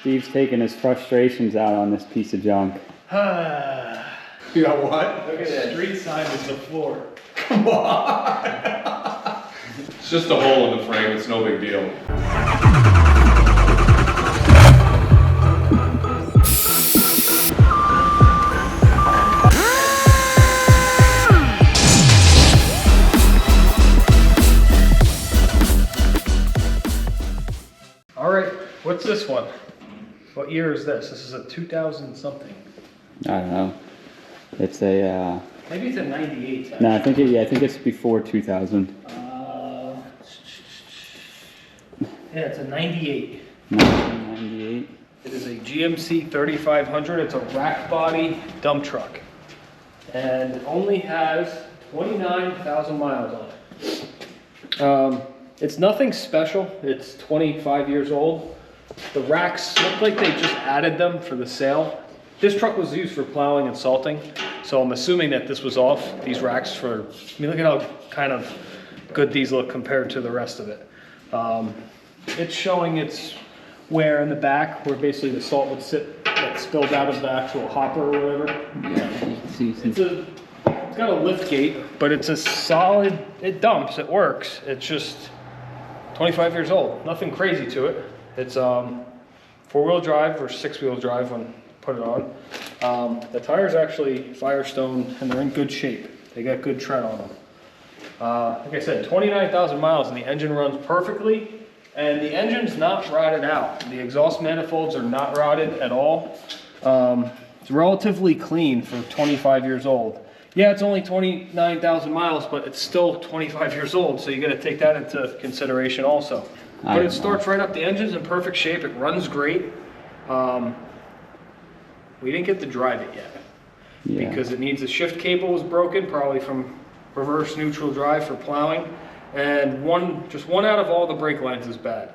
Steve's taking his frustrations out on this piece of junk. You got what? Look at that. Street sign is the floor. Come on. It's just a hole in the frame. It's no big deal. All right, what's this one? What year is this? This is a 2000 something. I don't know. It's a, Maybe it's a 98. no, I think it's before 2000. Yeah, it's a 98. 1998. It is a GMC 3500. It's a rack body dump truck. And it only has 29,000 miles on it. It's nothing special. It's 25 years old. The racks look like they just added them for the sale. This truck was used for plowing and salting, so I'm assuming that this was off these racks for, I mean, look at how kind of good these look compared to the rest of it. It's showing its wear in the back, where basically the salt would sit, like, spilled out of the actual hopper or whatever. Yeah, It's got a lift gate, but it's a solid, it dumps, it works. It's just 25 years old, nothing crazy to it. It's four-wheel drive or six-wheel drive when put it on. The tires actually Firestone and they're in good shape. They got good tread on them. Like I said, 29,000 miles and the engine runs perfectly, and the engine's not rotted out. The exhaust manifolds are not rotted at all. It's relatively clean for 25 years old. Yeah, it's only 29,000 miles, but it's still 25 years old, so you got to take that into consideration also. But it starts right up. The engine's in perfect shape. It runs great. We didn't get to drive it yet because it needs a shift cable was broken, probably from reverse neutral drive for plowing, and just one out of all the brake lines is bad.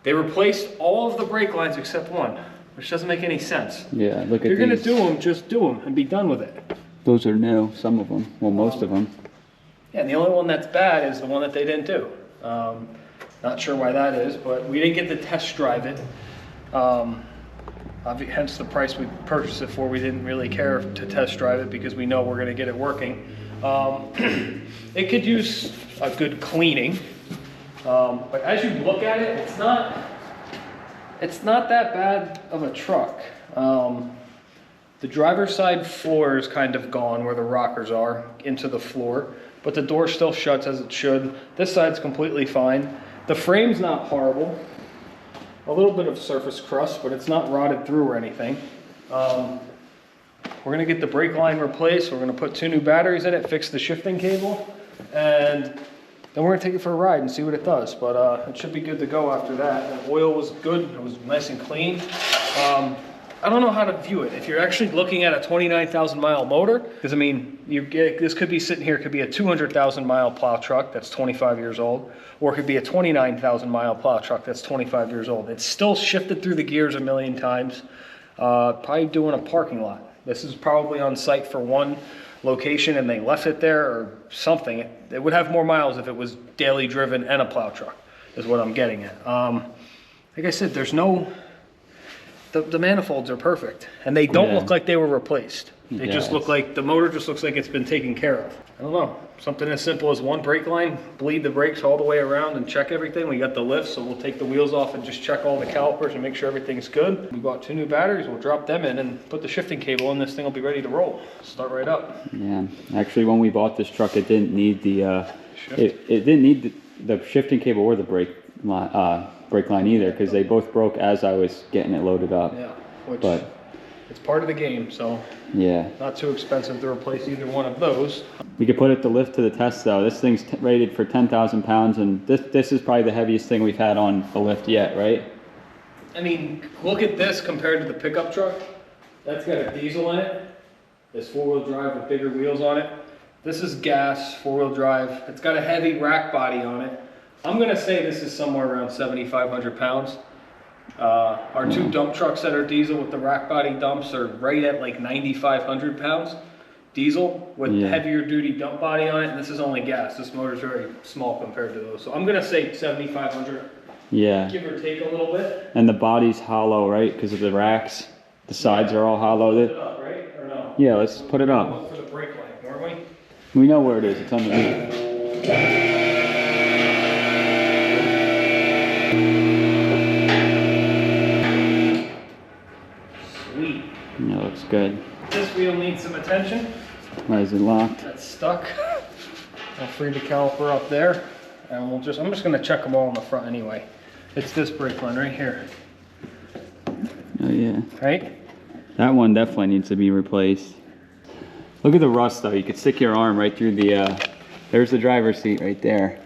They replaced all of the brake lines except one, which doesn't make any sense. Yeah, look at these. If you're gonna do them, just do them and be done with it. Those are new, some of them. Well, most of them. Yeah, and the only one that's bad is the one that they didn't do. Not sure why that is, but we didn't get to test drive it. Hence the price we purchased it for. We didn't really care to test drive it because we know we're gonna get it working. It could use a good cleaning, but as you look at it, it's not that bad of a truck. The driver's side floor is kind of gone where the rockers are into the floor, but the door still shuts as it should. This side's completely fine. The frame's not horrible. A little bit of surface crust, but it's not rotted through or anything. We're gonna get the brake line replaced. We're gonna put 2 new batteries in it, fix the shifting cable, and then we're gonna take it for a ride and see what it does. But it should be good to go after that. The oil was good, it was nice and clean. I don't know how to view it. If you're actually looking at a 29,000 mile motor, because I mean, this could be sitting here, it could be a 200,000 mile plow truck that's 25 years old, or it could be a 29,000 mile plow truck that's 25 years old. It's still shifted through the gears a million times, probably doing a parking lot. This is probably on site for one location and they left it there or something. It would have more miles if it was daily driven and a plow truck, is what I'm getting at. Like I said, there's no... The manifolds are perfect, and they don't look like they were replaced. They just look like, the motor just looks like it's been taken care of. I don't know, something as simple as one brake line, bleed the brakes all the way around and check everything. We got the lift, so we'll take the wheels off and just check all the calipers and make sure everything's good. We bought 2 new batteries, we'll drop them in and put the shifting cable in, this thing will be ready to roll. Start right up. Yeah, actually when we bought this truck, it didn't need the, it didn't need the shifting cable or the brake line either, because they both broke as I was getting it loaded up. Yeah, it's part of the game, so yeah, not too expensive to replace either one of those. We could put it to lift to the test though. This thing's rated for 10,000 pounds, and this is probably the heaviest thing we've had on the lift yet, right? I mean, look at this compared to the pickup truck. That's got a diesel in it. This 4-wheel drive with bigger wheels on it. This is gas, 4-wheel drive. It's got a heavy rack body on it. I'm gonna say this is somewhere around 7,500 pounds. Our 2 dump trucks that are diesel with the rack body dumps are right at like 9,500 pounds. Diesel with heavier duty dump body on it, and this is only gas. This motor's very small compared to those. So I'm gonna say 7,500. Yeah. give or take a little bit. And the body's hollow, right? Because of the racks. The sides are all hollow. Put it up, right? Or no? Yeah, let's put it up. Look for the brake light, weren't we? We know where it is. It's underneath. Sweet. Yeah, looks good. This wheel needs some attention. Why is it locked? That's stuck. I'll free the caliper up there, and I'm just gonna check them all in the front anyway. It's this brake line right here, Oh yeah. right? That one definitely needs to be replaced. Look at the rust though. You could stick your arm right through the, there's the driver's seat right there.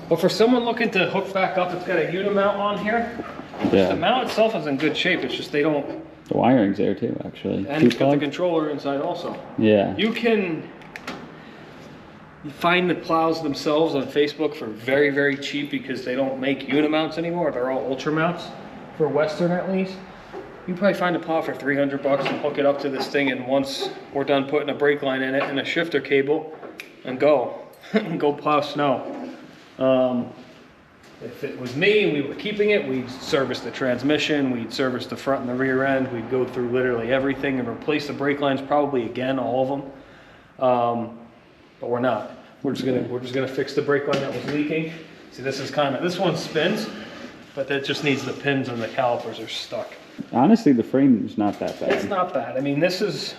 But for someone looking to hook back up, it's got a unimount on here. The Yeah. mount itself is in good shape. It's just they don't. The wiring's there too, actually. And Two it's got the plug? controller inside also. Yeah. You can find the plows themselves on Facebook for very, very cheap because they don't make unimounts anymore. They're all ultra mounts, for Western at least. You can probably find a plow for 300 bucks and hook it up to this thing, and once we're done putting a brake line in it and a shifter cable, and go. Go plow snow. If it was me and we were keeping it, we'd service the transmission, we'd service the front and the rear end, we'd go through literally everything and replace the brake lines probably again, all of them. But we're not. We're just gonna fix the brake line that was leaking. See, this one spins, but it just needs the pins and the calipers are stuck. Honestly, the frame's not that bad. It's not bad. I mean, this is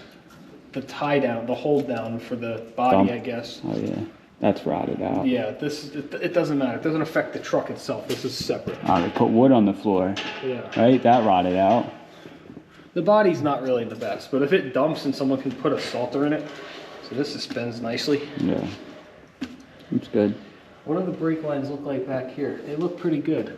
the tie down, the hold down for the body, Dump. I guess. Oh yeah. That's rotted out. Yeah, it doesn't matter. It doesn't affect the truck itself. This is separate. Oh, they put wood on the floor. Yeah. Right? That rotted out. The body's not really the best, but if it dumps and someone can put a salter in it, so this suspends nicely. Yeah. It's good. What do the brake lines look like back here? They look pretty good.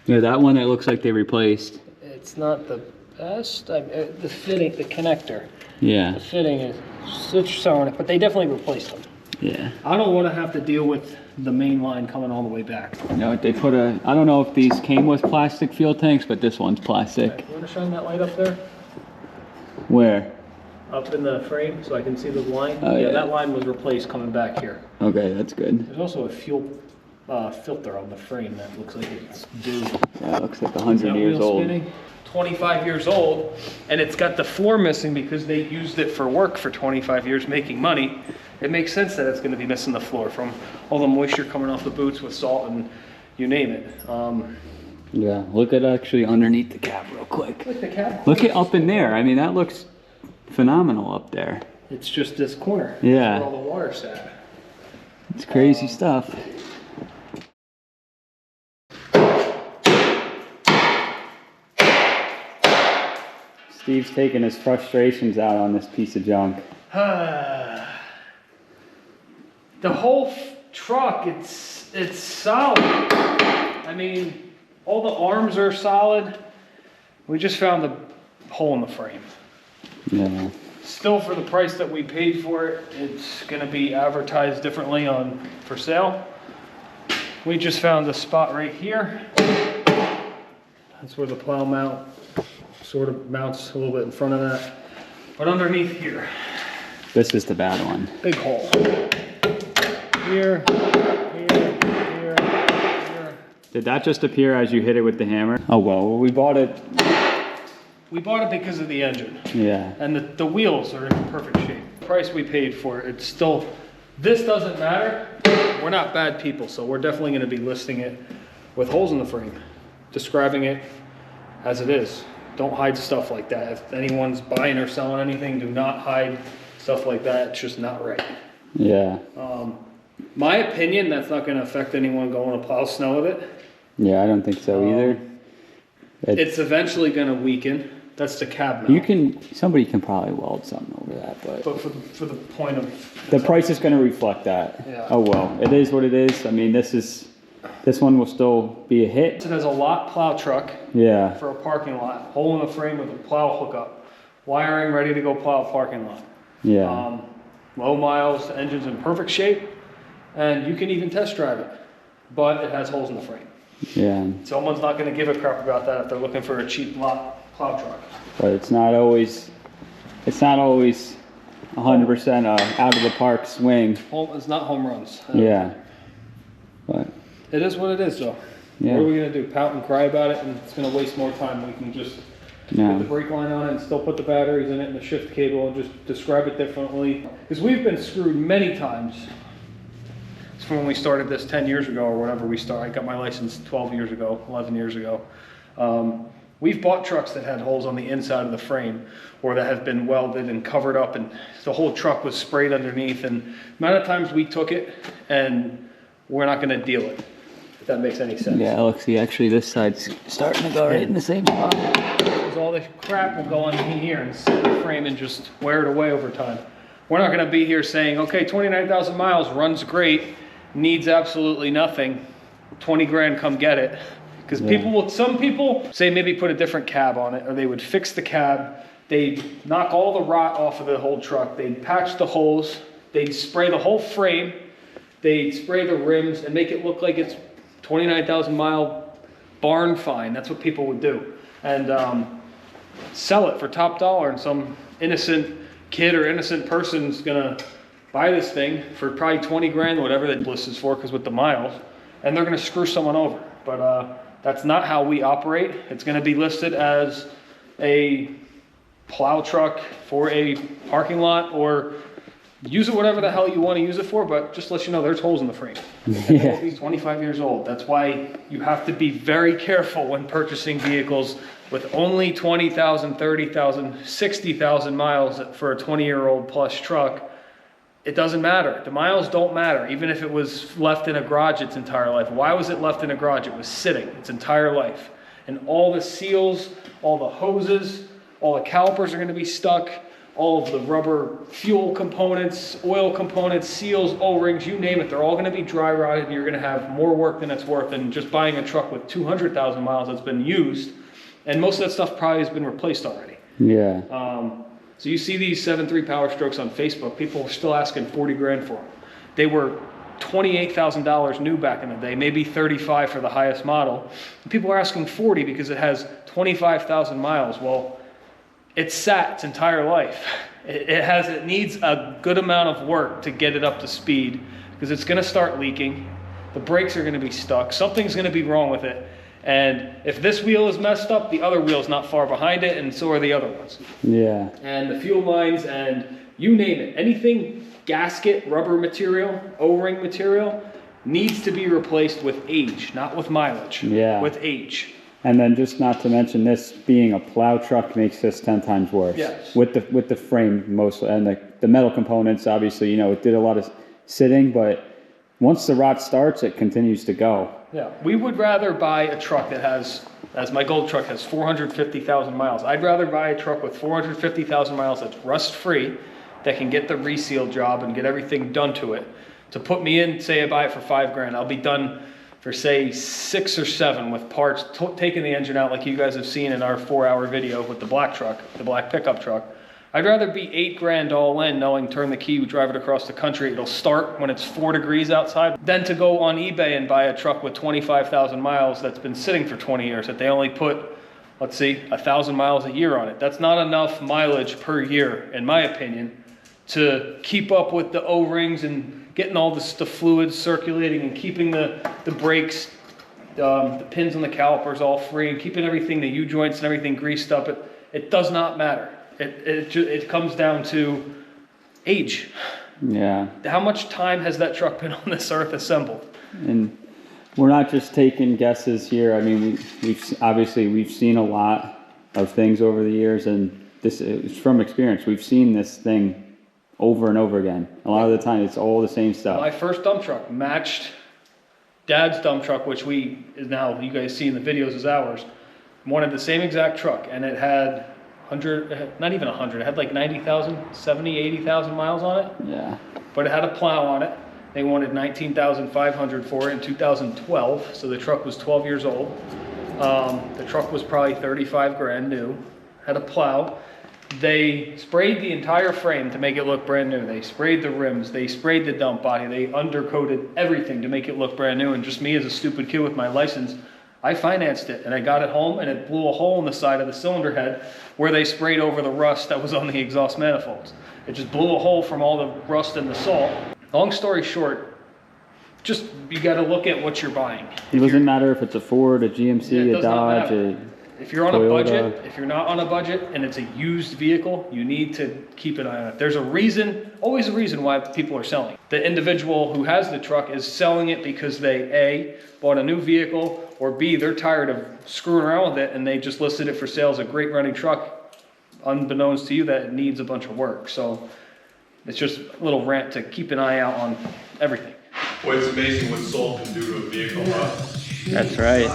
Yeah, that one it looks like they replaced. It's not the best. The fitting, the connector, Yeah. the fitting is stitched on it, but they definitely replaced them. Yeah. I don't want to have to deal with the main line coming all the way back. You know, they put a, I don't know if these came with plastic fuel tanks, but this one's plastic. Okay, you want to shine that light up there? Where? Up in the frame so I can see the line? Oh, yeah. That line was replaced coming back here. Okay, that's good. There's also a fuel filter on the frame that looks like it's due. Yeah, it looks like 100 That years wheel old. spinning, 25 years old, and it's got the floor missing because they used it for work for 25 years making money. It makes sense that it's going to be missing the floor from all the moisture coming off the boots with salt and you name it. Yeah, look at actually underneath the cab real quick. Look, the cab. Look at up in there. I mean, that looks phenomenal up there. It's just this corner. Yeah. Where all the water sat. It's crazy stuff. Steve's taking his frustrations out on this piece of junk. The whole truck, it's solid. I mean, all the arms are solid. We just found the hole in the frame. Yeah. Still, for the price that we paid for it, it's gonna be advertised differently for sale. We just found the spot right here. That's where the plow mount sort of mounts a little bit in front of that. But underneath here, This is the bad one. big hole. Here, here, here, here. Did that just appear as you hit it with the hammer? Oh well, we bought it. We bought it because of the engine. Yeah. And the wheels are in perfect shape. The price we paid for it, it's still, this doesn't matter. We're not bad people, so we're definitely gonna be listing it with holes in the frame, describing it as it is. Don't hide stuff like that. If anyone's buying or selling anything, do not hide stuff like that. It's just not right. Yeah. My opinion, that's not gonna affect anyone going to plow snow with it. Yeah, I don't think so either. It's eventually gonna weaken. That's the cab mount. Somebody can probably weld something over that, but But for the point of the price is going to reflect that. Yeah. Oh well, it is what it is. I mean, this one will still be a hit. it has a lot plow truck Yeah. for a parking lot, hole in the frame with a plow hookup, wiring ready to go plow a parking lot. Yeah. Low miles, the engine's in perfect shape, and you can even test drive it, but it has holes in the frame. Yeah. Someone's not gonna give a crap about that if they're looking for a cheap lot plow truck. But it's not always 100% out of the park swing. It's not home runs. Yeah. But It is what it is, though. Yeah. What are we gonna do? Pout and cry about it, and it's gonna waste more time. We can just Yeah. put the brake line on it and still put the batteries in it and the shift cable and just describe it differently. Because we've been screwed many times. It's from when we started this 10 years ago or whatever we started. I got my license 12 years ago, 11 years ago. We've bought trucks that had holes on the inside of the frame or that have been welded and covered up and the whole truck was sprayed underneath. And the amount of times we took it and we're not gonna deal it, if that makes any sense. Yeah, look, see, actually this side's starting to go right in the same spot. Because all this crap will go on here and sit in the frame and just wear it away over time. We're not gonna be here saying, okay, 29,000 miles, runs great, needs absolutely nothing, 20 grand, come get it. Because some people say maybe put a different cab on it, or they would fix the cab, they'd knock all the rot off of the whole truck, they'd patch the holes, they'd spray the whole frame, they'd spray the rims and make it look like it's 29,000 mile barn fine. That's what people would do. And sell it for top dollar, and some innocent kid or innocent person's gonna buy this thing for probably 20 grand, whatever that list is for, because with the miles, and they're gonna screw someone over. But that's not how we operate. It's gonna be listed as a plow truck for a parking lot, or use it whatever the hell you want to use it for, but just to let you know, there's holes in the frame. And it will be 25 years old. That's why you have to be very careful when purchasing vehicles with only 20,000, 30,000, 60,000 miles for a 20-year-old plus truck. It doesn't matter. The miles don't matter, even if it was left in a garage its entire life. Why was it left in a garage? It was sitting its entire life. And all the seals, all the hoses, all the calipers are going to be stuck, all of the rubber fuel components, oil components, seals, O-rings, you name it, they're all going to be dry rotted, and you're going to have more work than it's worth than just buying a truck with 200,000 miles that's been used. And most of that stuff probably has been replaced already. Yeah. So you see these 7.3 Power Strokes on Facebook, people are still asking 40 grand for them. They were $28,000 new back in the day, maybe 35 for the highest model. And people are asking 40 because it has 25,000 miles. Well, it's sat its entire life. It needs a good amount of work to get it up to speed, because it's gonna start leaking. The brakes are gonna be stuck. Something's gonna be wrong with it. And if this wheel is messed up, the other wheel's not far behind it, and so are the other ones. Yeah. And the fuel lines, and you name it. Anything gasket, rubber material, O-ring material needs to be replaced with age, not with mileage. Yeah. With age. And then just not to mention, this being a plow truck makes this 10 times worse. Yes. With the frame mostly, and the metal components, obviously, you know, it did a lot of sitting, but once the rot starts, it continues to go. Yeah, we would rather buy a truck that has, as my gold truck has 450,000 miles. I'd rather buy a truck with 450,000 miles that's rust-free, that can get the reseal job and get everything done to it. To put me in, say I buy it for 5 grand, I'll be done for say 6 or 7 with parts, taking the engine out like you guys have seen in our 4-hour video with the black truck, the black pickup truck. I'd rather be 8 grand all in, knowing turn the key, we drive it across the country, it'll start when it's 4 degrees outside, than to go on eBay and buy a truck with 25,000 miles that's been sitting for 20 years, that they only put, let's see, 1,000 miles a year on it. That's not enough mileage per year, in my opinion, to keep up with the O-rings and getting all the fluids circulating and keeping the brakes, the pins on the calipers all free, and keeping everything, the U-joints and everything greased up. It does not matter. It comes down to age. Yeah. How much time has that truck been on this earth assembled? And we're not just taking guesses here. I mean, we've seen a lot of things over the years, and this is from experience. We've seen this thing over and over again. A lot of the time, it's all the same stuff. My first dump truck matched Dad's dump truck, which is now, you guys see in the videos, is ours. Wanted the same exact truck, and it had 100, not even 100, it had like 90,000, 70, 80,000 miles on it. Yeah. But it had a plow on it. They wanted 19,500 for it in 2012, so the truck was 12 years old. The truck was probably 35 grand new, had a plow. They sprayed the entire frame to make it look brand new. They sprayed the rims, they sprayed the dump body, they undercoated everything to make it look brand new. And just me as a stupid kid with my license, I financed it, and I got it home, and it blew a hole in the side of the cylinder head where they sprayed over the rust that was on the exhaust manifolds. It just blew a hole from all the rust and the salt. Long story short, just, you gotta look at what you're buying. It doesn't matter if it's a Ford, a GMC, Yeah, it a does not Dodge, matter. If you're on a Toyota. budget, if you're not on a budget and it's a used vehicle, you need to keep an eye on it. There's a reason, always a reason why people are selling. The individual who has the truck is selling it because they A, bought a new vehicle, or B, they're tired of screwing around with it and they just listed it for sale as a great running truck, unbeknownst to you that it needs a bunch of work. So it's just a little rant to keep an eye out on everything. Boy, it's amazing what salt can do to a vehicle, huh? That's right.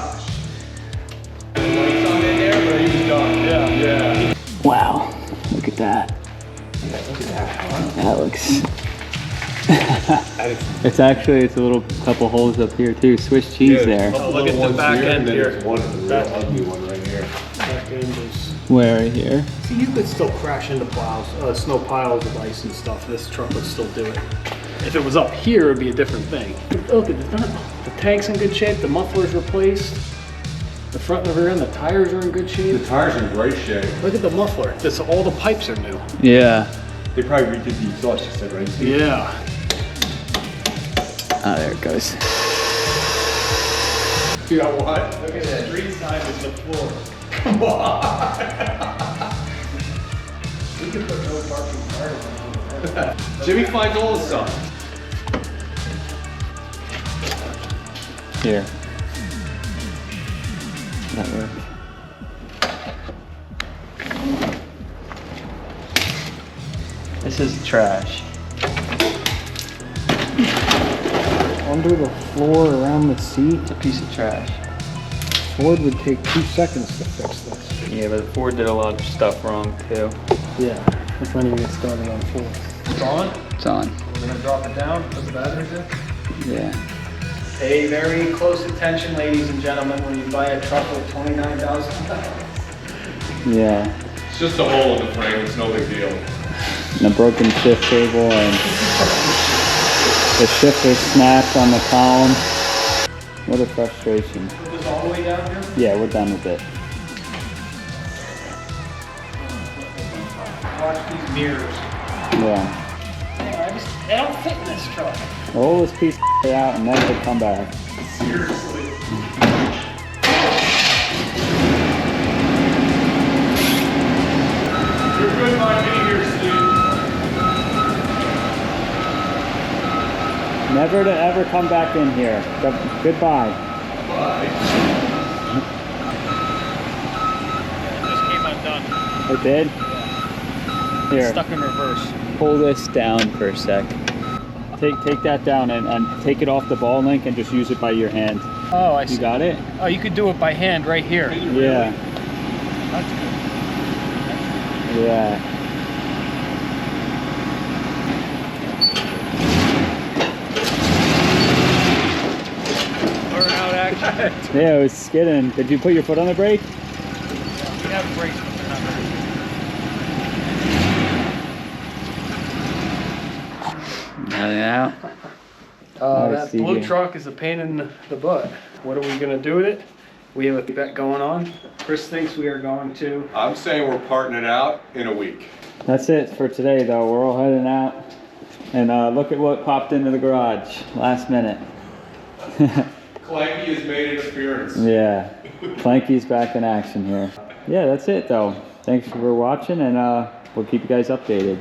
Lights on in there, but he was done. Yeah. Wow, look at that. That looks. It's a little couple holes up here too. Swiss cheese there. Oh, look at the back end here. There's one, the real ugly one right here. Back end is. Where right here? See, you could still crash into plows, snow piles of ice and stuff. This truck would still do it. If it was up here, it'd be a different thing. Look at the tank's in good shape. The muffler's replaced. The front and the rear end, the tires are in good shape. The tires are in great shape. Look at the muffler. All the pipes are new. Yeah. They probably redid the exhaust system, right? Yeah. Oh, there it goes. You got what? Look at that, street sign is the floor. Come on. We could put no parking tires on. Jimmy finds all the signs. Here. That works. This is trash. Under the floor, around the seat. It's a piece of trash. Ford would take 2 seconds to fix this. Yeah, but Ford did a lot of stuff wrong too. Yeah. If when you get started on Ford. It's on. It's on. We're gonna drop it down, put the batteries in. Yeah. Pay very close attention, ladies and gentlemen, when you buy a truck with $29,000. Yeah. It's just a hole in the frame, it's no big deal. And a broken shift cable and the shifter snapped on the column. What a frustration. Put this all the way down here. Yeah, we're done with it. Watch these mirrors. Yeah. They don't fit in this truck. Roll this piece of out and then we'll come back. Seriously. You're good not being here, Steve. Never to ever come back in here. Goodbye. Bye. It just came undone. It did? Here, Stuck in reverse. pull this down for a sec. Take that down and take it off the ball link and just use it by your hand. Oh, I see. You got it? Oh, you could do it by hand right here. Yeah. That's good. Yeah. Burnout action. Yeah, it was skidding. Did you put your foot on the brake? We have brakes, but they're not very Nothing out. That see blue you. truck is a pain in the butt. What are we gonna do with it? We have a bet going on. Chris thinks we are going to. I'm saying we're parting it out in a week. That's it for today though. We're all heading out. And look at what popped into the garage last minute. Clanky has made an appearance. Yeah. Clanky's back in action here. Yeah, that's it though. Thanks for watching and we'll keep you guys updated.